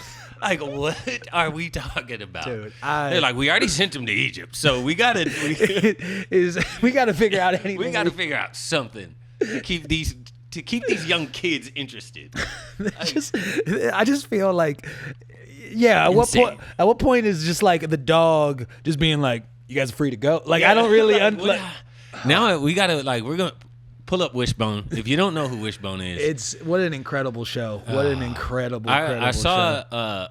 Like, what are we talking about? Dude, they're like, we already sent them to Egypt, so we gotta figure out anything. We gotta figure out something to keep these young kids interested. I just feel like, yeah. At what point is just like the dog just being like, you guys are free to go? Like, I don't really. Now we gotta, like, we're gonna pull up Wishbone. If you don't know who Wishbone is, what an incredible show. What an incredible I saw show.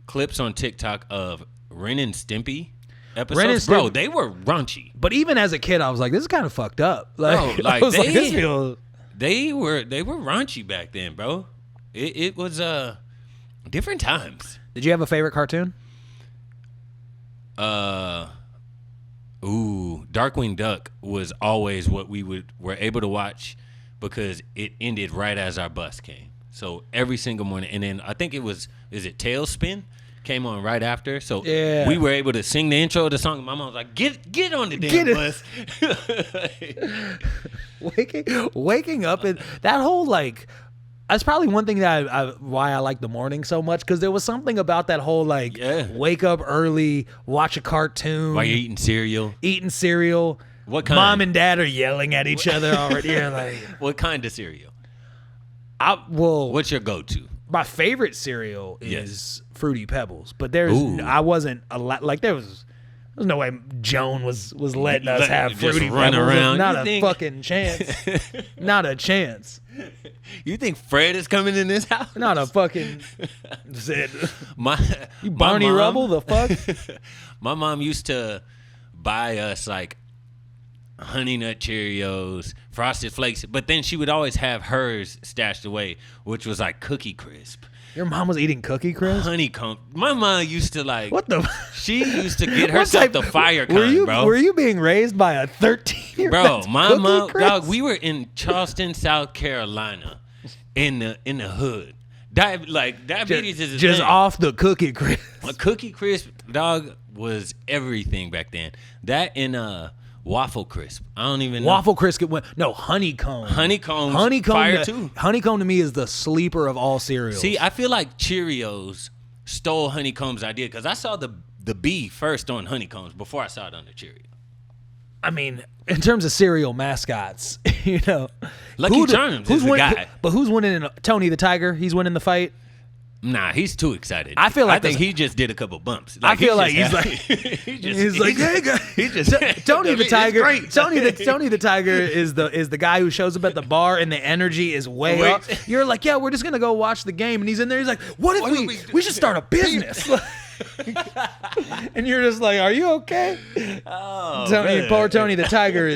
Clips on TikTok of Ren and Stimpy episodes. Bro, they were raunchy. But even as a kid, I was like, this is kind of fucked up. Like, bro, I was like, this feels. They were raunchy back then, bro. It was different times. Did you have a favorite cartoon? Darkwing Duck was always what we were able to watch because it ended right as our bus came. So every single morning, and then I think is it Tailspin? Came on right after, so we were able to sing the intro of the song. My mom was like, "Get on the damn bus." Waking up and that whole, like, that's probably one thing that why I like the morning so much, because there was something about that whole, like, wake up early, watch a cartoon while you're eating cereal. What kind? Mom and dad are yelling at each other already. You're like, what kind of cereal? What's your go-to? My favorite cereal is Fruity Pebbles, but I wasn't a lot, like, there's no way Joan was letting us have Fruity Pebbles. Around. Not a fucking chance. Not a chance. You think Fred is coming in this house? Not a fucking. You my Barney mom, Rubble, the fuck? My mom used to buy us, like, Honey Nut Cheerios, Frosted Flakes, but then she would always have hers stashed away, which was like Cookie Crisp. Your mom was eating Cookie Crisp? Honeycomb. My mom used to, like, what the? She used to get herself the fire kind, bro. Were you being raised by a 13-year-old? Bro, my mom, dog, we were in Charleston, South Carolina, in the hood. Diabetes is just thing. off the Cookie Crisp. A Cookie Crisp, dog, was everything back then. That and Waffle Crisp. I don't even know. Waffle Crisp went Honeycomb. Honeycomb fire too. Honeycomb to me is the sleeper of all cereals. See, I feel like Cheerios stole Honeycomb's idea because I saw the B first on Honeycombs before I saw it on the Cheerio. I mean, in terms of cereal mascots, you know, Lucky Charms is the guy. But who's winning? Tony the Tiger. He's winning the fight. Nah, he's too excited. I think he just did a couple bumps. I feel like he's like, hey guys, Tony the Tiger. Tony the Tiger is the guy who shows up at the bar and the energy is way up. You're like, yeah, we're just gonna go watch the game, and he's in there. He's like, what if we should start a business? And you're just like, are you okay? Oh, poor Tony the Tiger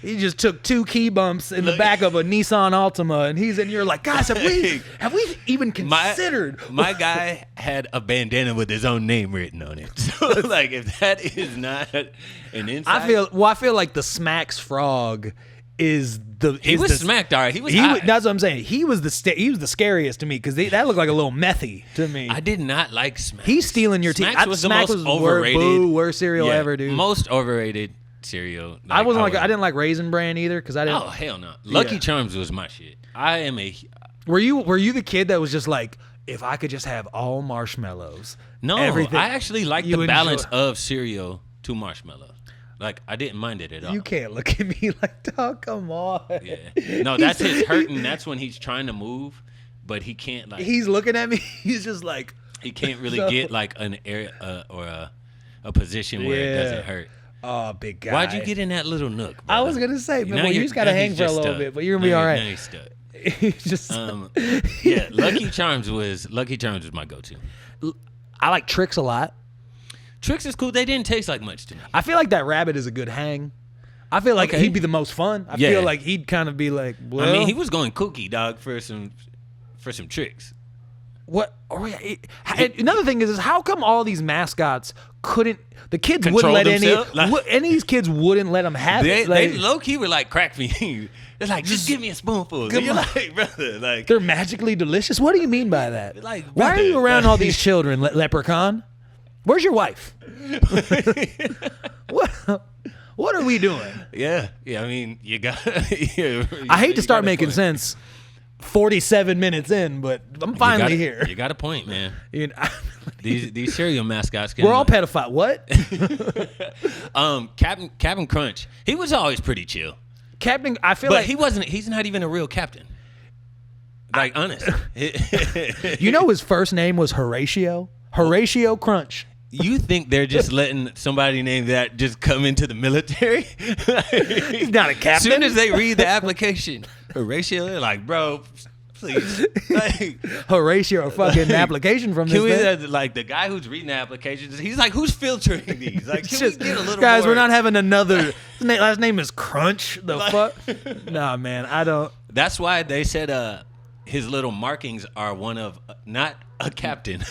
he just took 2 key bumps in the back of a Nissan Altima, and you're like, guys, have we even considered? My guy had a bandana with his own name written on it. So, like, if that is not an insight, I feel like the Smacks frog is the. He was smacked, all right. He was high. That's what I'm saying. He was the scariest to me because that looked like a little methy to me. I did not like Smacks. He's stealing your team. Smacks was the most overrated. Worst cereal ever, dude. Most overrated cereal. I didn't like Raisin Bran either because I didn't. Oh hell no! Lucky Charms was my shit. I am a. Were you the kid that was just like, if I could just have all marshmallows? No, everything, I actually like the balance of cereal to marshmallows. Like, I didn't mind it at all. You can't look at me like, dog, come on. Yeah. No, that's his hurting. That's when he's trying to move, but he can't, like. He's looking at me. He's just like. He can't really get, like, an area or a position where it doesn't hurt. Oh, big guy. Why'd you get in that little nook, brother? I was going to say, man, you just got to hang for a little bit, but you're going to be all right. Now he's stuck. He's just. Yeah, Lucky Charms was my go-to. I like Trix a lot. Trix is cool. They didn't taste like much to me. I feel like that rabbit is a good hang. I feel like he'd be the most fun. I feel like he'd kind of be like, well. I mean, he was going kooky, dog, for some tricks. What? Oh, yeah. Another thing is how come all these mascots couldn't? The kids Control wouldn't themselves? let any of these kids wouldn't let them have it. They low key were like, crack me. They're like, just give me a spoonful. You're like, brother, like they're magically delicious. What do you mean by that? Like, why are you around all these children, Leprechaun? Where's your wife? What are we doing? Yeah. I mean, you got. I hate to start making sense. 47 minutes in, but I'm finally here. You got a point, man. These cereal mascots. We're all pedophile. What? Captain Crunch. He was always pretty chill. Captain, I feel like he's not even a real captain. Like, honest. You know his first name was Horatio? Horatio Crunch. You think they're just letting somebody named that just come into the military? He's not a captain. As soon as they read the application, Horatio, they're like, bro, please. Like, Horatio, a fucking application from this thing. Like, the guy who's reading the applications, he's like, who's filtering these? Like, can we get a little guys, more? we're not having another. His last name is Crunch. The fuck? Nah, man, I don't. That's why they said his little markings are one of not a captain.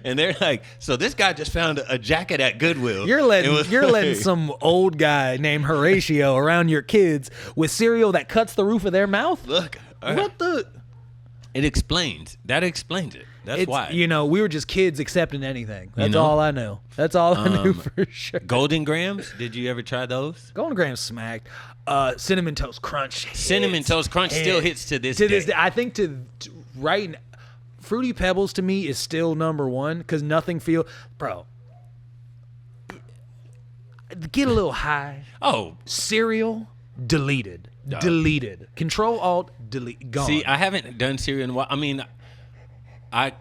And they're like, so this guy just found a jacket at Goodwill. You're letting some old guy named Horatio around your kids with cereal that cuts the roof of their mouth? Look. What the? It explains. That explains it. That's why. You know, we were just kids accepting anything. That's all I know. That's all I knew for sure. Golden Grams? Did you ever try those? Golden Grams smacked. Cinnamon Toast Crunch. Cinnamon Toast Crunch still hits to this day. I think right now, Fruity Pebbles to me is still number one because nothing bro. Get a little high. Oh, cereal deleted. Deleted. Control Alt delete. Gone. See, I haven't done cereal in a while. I mean,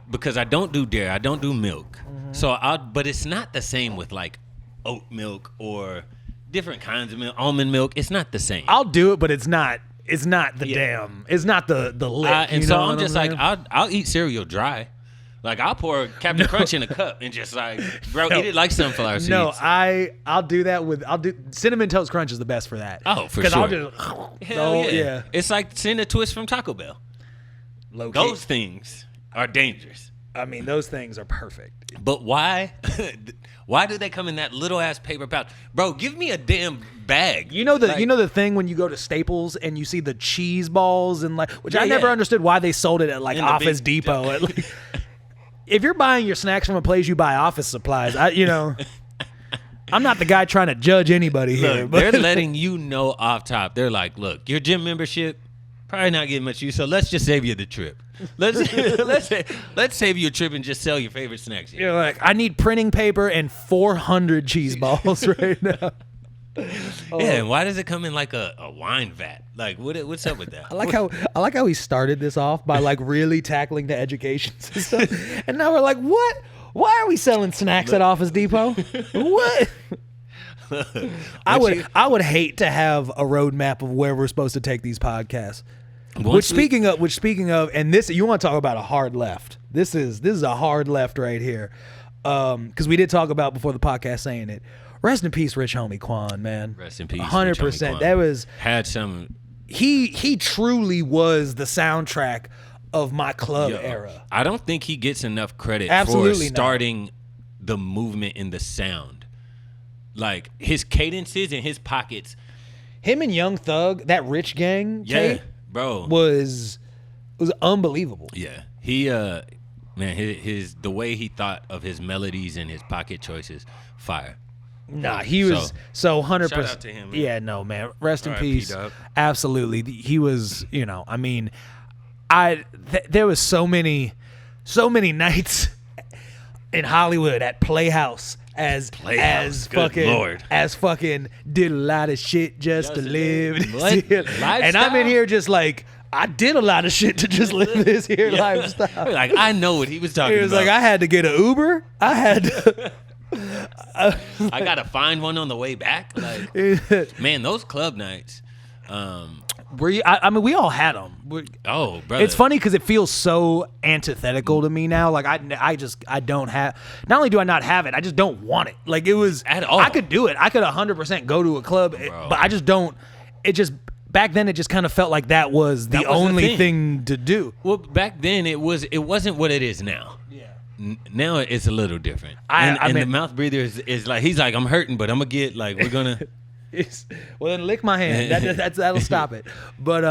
because I don't do dairy, I don't do milk. Mm-hmm. But it's not the same with like oat milk or different kinds of milk, almond milk. It's not the same. I'll do it, but it's not. It's not the damn. It's not the lick. And so I'm just like, I'll eat cereal dry. Like, I'll pour Captain Crunch in a cup and just like, bro, eat it like sunflower seeds. No, I'll do that Cinnamon Toast Crunch is the best for that. Oh, for sure. I'll just, hell yeah. It's like seeing a twist from Taco Bell. Low-key. Those things are dangerous. I mean, those things are perfect. But why? Why do they come in that little ass paper pouch, bro? Give me a damn bag. You know the thing when you go to Staples and you see the cheese balls and which I never understood why they sold it at Office Depot. If you're buying your snacks from a place you buy office supplies, I'm not the guy trying to judge anybody here. Look, they're letting you know off top. They're like, look, your gym membership probably not getting much use, so let's just save you the trip. Let's save you a trip and just sell your favorite snacks here. You're like, I need printing paper and 400 cheese balls right now. Yeah, and why does it come in like a wine vat? Like, what's up with that? I like how he started this off by really tackling the education system, and now we're like, what? Why are we selling snacks at Office Depot? What? I would hate to have a roadmap of where we're supposed to take these podcasts. Which speaking of, and this, you want to talk about a hard left. This is a hard left right here. Because we did talk about before the podcast saying it. Rest in peace, Rich Homie Quan, man. Rest in peace, 100%. That was had some. He truly was the soundtrack of my club era. I don't think he gets enough credit for starting the movement in the sound. Like his cadences and his pockets. Him and Young Thug, that Rich Gang, tape, bro, was unbelievable. Yeah, he man, his the way he thought of his melodies and his pocket choices, fire. Nah, he was so 100%. Shout out to him, man. Yeah, no, man. Rest in peace. Dub. Absolutely, he was. I mean, there was so many nights in Hollywood at Playhouse as fucking did a lot of shit just to live. And I'm in here just like, I did a lot of shit to just live this here lifestyle. Like, I know what he was talking about. He was like, I had to get an Uber. I had to. I gotta find one on the way back. Like, man, those club nights. I mean, we all had them. Brother. It's funny because it feels so antithetical to me now. Like I don't have. Not only do I not have it, I just don't want it. Like it was at all. I could do it. I could 100% go to a club, but I just don't. It just back then it just kind of felt like that was the only thing to do. Well, back then it wasn't what it is now. Yeah. Now it's a little different. I mean, the mouth breather is like he's like, I'm hurting, but I'm gonna get we're gonna. Well, then lick my hand. That'll stop it. But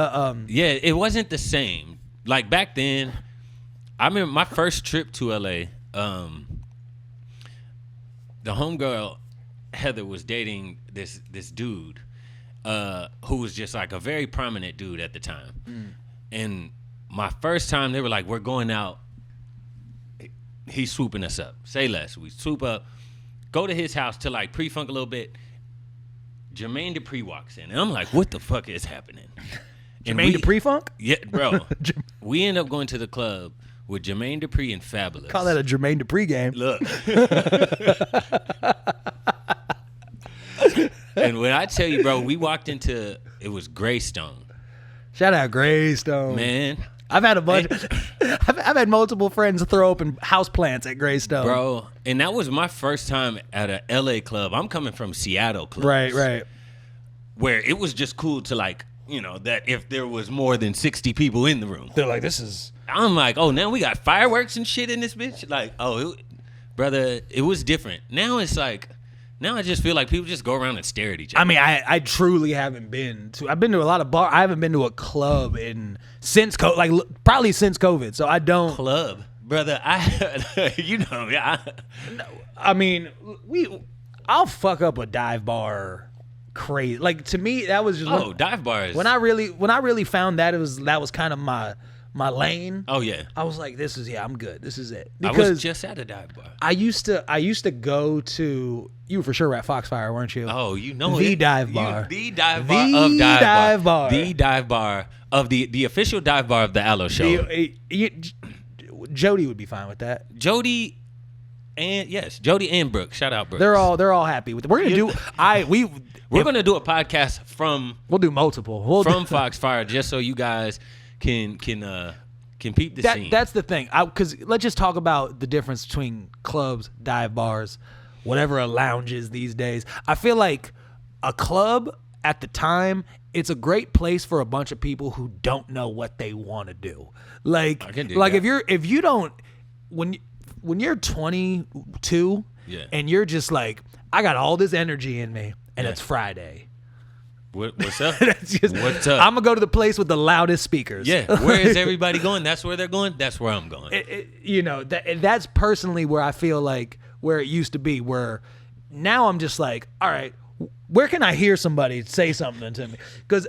yeah, it wasn't the same. Like back then, I remember my first trip to LA. The homegirl Heather was dating this dude, who was just like a very prominent dude at the time. And my first time, they were like, "We're going out." He's swooping us up. Say less. We swoop up, go to his house to pre-funk a little bit. Jermaine Dupri walks in, and I'm like, what the fuck is happening? Jermaine Dupri funk? Yeah, bro. We end up going to the club with Jermaine Dupri and Fabulous. Call that a Jermaine Dupri game. Look. And when I tell you, bro, we walked into, it was Greystone. Shout out Greystone. Man. I've had a bunch. I've had multiple friends throw open house plants at Greystone, bro. And that was my first time at a LA club. I'm coming from Seattle clubs, right. Where it was just cool to that if there was more than 60 people in the room, they're like, this is. I'm like, oh, now we got fireworks and shit in this bitch. Like, brother, it was different. Now it's like. Now I just feel like people just go around and stare at each other. I mean, I truly haven't been to. I've been to a lot of bars. I haven't been to a club since probably since COVID. So I don't club, brother. Yeah. I mean, I'll fuck up a dive bar, crazy. Like to me, that was just dive bars. When I really found that that was kind of my lane. Oh yeah. I was like, I'm good. This is it. Because I was just at a dive bar. I used to go to, you for sure were at Foxfire, weren't you? Oh, you know the it. Dive bar. The dive bar of dive bar. The dive bar of the official dive bar of the Aloe Show. Jody would be fine with that. Jody and Brooke. Shout out Brooke. They're all happy with it. We're gonna do a podcast from. We'll do multiple. From Foxfire, just so you guys can peep the scene. That's the thing. Because let's just talk about the difference between clubs, dive bars, whatever a lounge is these days. I feel like a club at the time, it's a great place for a bunch of people who don't know what they want to do. Like if you don't, when when you're 22 and you're just like, I got all this energy in me, and it's Friday. What's up? What's up? I'm gonna go to the place with the loudest speakers. Yeah, where is everybody going? That's where they're going. That's where I'm going. That's personally where I feel like where it used to be. Where now I'm just like, all right, where can I hear somebody say something to me? Because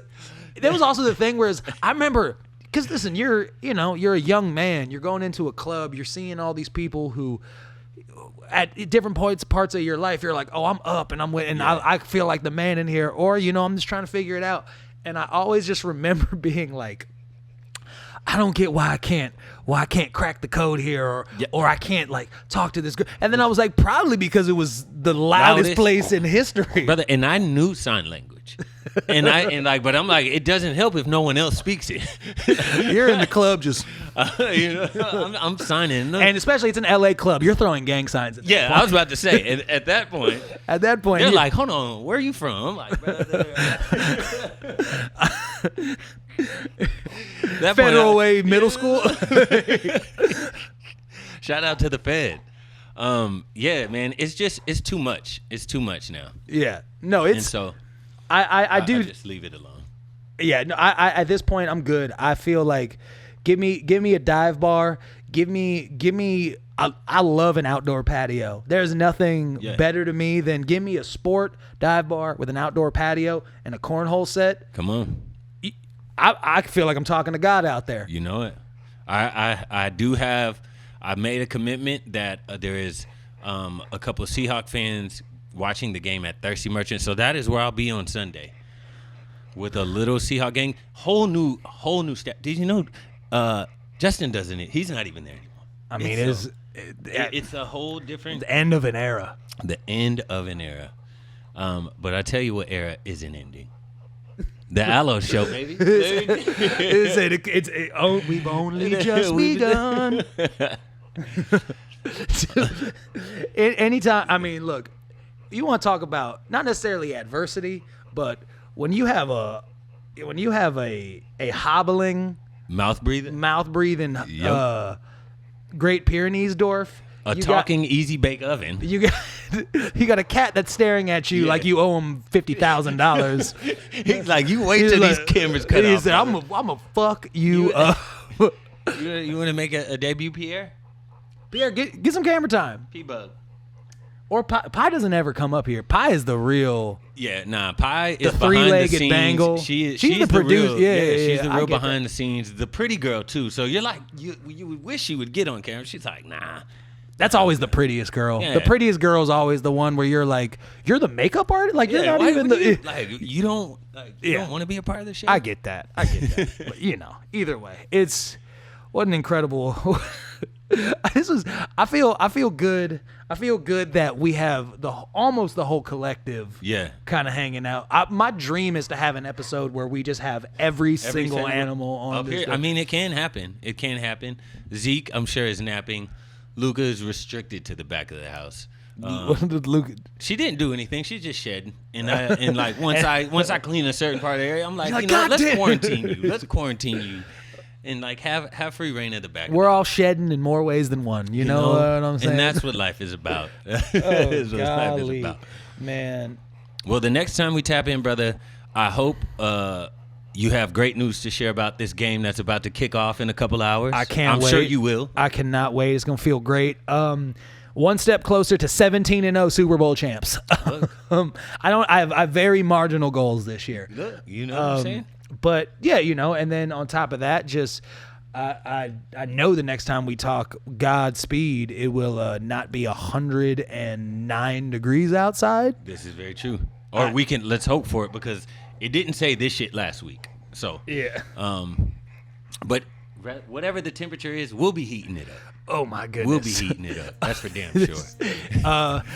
there was also the thing whereas I remember, because listen, you're a young man. You're going into a club. You're seeing all these people who, at different parts of your life, you're like, oh, I'm up and I'm with, and I feel like the man in here, or I'm just trying to figure it out. And I always just remember being like, I don't get why I can't crack the code here, or I can't like talk to this girl. And then I was like, probably because it was the loudest place in history, brother. And I knew sign language, but I'm like, it doesn't help if no one else speaks it. You're in the club just. I'm signing. And especially it's an LA club. You're throwing gang signs. I was about to say. At that point, they're like, "Hold on, where are you from?" I'm like, that Federal Way Middle School. Shout out to the Fed. Man, it's too much. It's too much now. Yeah, no, it's. And so, I do just leave it alone. Yeah, no, I at this point I'm good. I feel like. Give me a dive bar. Give me. I love an outdoor patio. There's nothing better to me than give me a sport dive bar with an outdoor patio and a cornhole set. Come on. I feel like I'm talking to God out there. You know it. I do have. I made a commitment that there is a couple of Seahawk fans watching the game at Thirsty Merchant, so that is where I'll be on Sunday with a little Seahawk gang. Whole new staff. Did you know? Justin doesn't. He's not even there anymore. I mean, it's a whole different. The end of an era. The end of an era. But I tell you what era isn't ending. The Aloe Show, baby. We've only just begun. Anytime. I mean, look. You want to talk about not necessarily adversity, but when you have a hobbling. Mouth breathing. Great Pyrenees dwarf. Easy bake oven. You got a cat that's staring at you like you owe him $50,000. He's like, you wait till these cameras cut off. He said, I'm a fuck you up. You want to make a debut, Pierre? Pierre, get some camera time. P-Bug. Or Pie doesn't ever come up here. Pie is the real. Yeah, Pie is the behind the scenes. Bangle. She's the producer. She's the real behind the scenes. The pretty girl too. So you're like, you wish you would get on camera. She's like, nah. That's always the prettiest girl. Yeah. The prettiest girl is always the one where you're like, you're the makeup artist. Like you're not even the. You don't want to be a part of the show. I get that. But either way, what an incredible. I feel good. I feel good that we have almost the whole collective kind of hanging out. My dream is to have an episode where we just have every single animal on this here. I mean, it can happen. Zeke, I'm sure, is napping. Luca is restricted to the back of the house. She didn't do anything. She's just shedding. And like once I clean a certain part of the area, I'm like, let's quarantine you. Let's quarantine you. And like have free reign of the back. We're all shedding in more ways than one. You know what I'm saying? And that's what life is about. Life is about. Man. Well, the next time we tap in, brother, I hope you have great news to share about this game that's about to kick off in a couple hours. I'm sure you will. I cannot wait. It's gonna feel great. One step closer to 17-0 Super Bowl champs. I have very marginal goals this year. Look, you know what I'm saying? But yeah, and then on top of that, just I know the next time we talk Godspeed, it will not be 109 degrees outside. This is very true. Or let's hope for it, because it didn't say this shit last week. So yeah. But whatever the temperature is, we'll be heating it up. Oh my goodness. We'll be heating it up. That's for damn sure.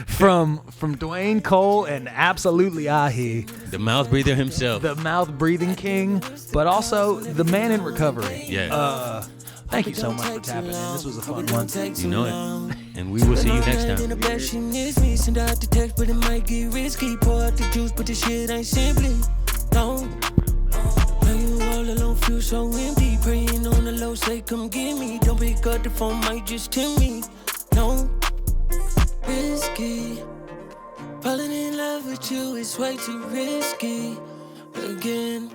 From Dwayne Cole and absolutely Ahi. The mouth breather himself. The mouth breathing king, but also the man in recovery. Yeah. Thank you so much for tapping in. This was a fun one. You know it. And we will see you next time. All alone, feel so empty. Praying on the low, say come get me. Don't pick up the phone, might just tell me. No. no risky. Falling in love with you is way too risky. Again.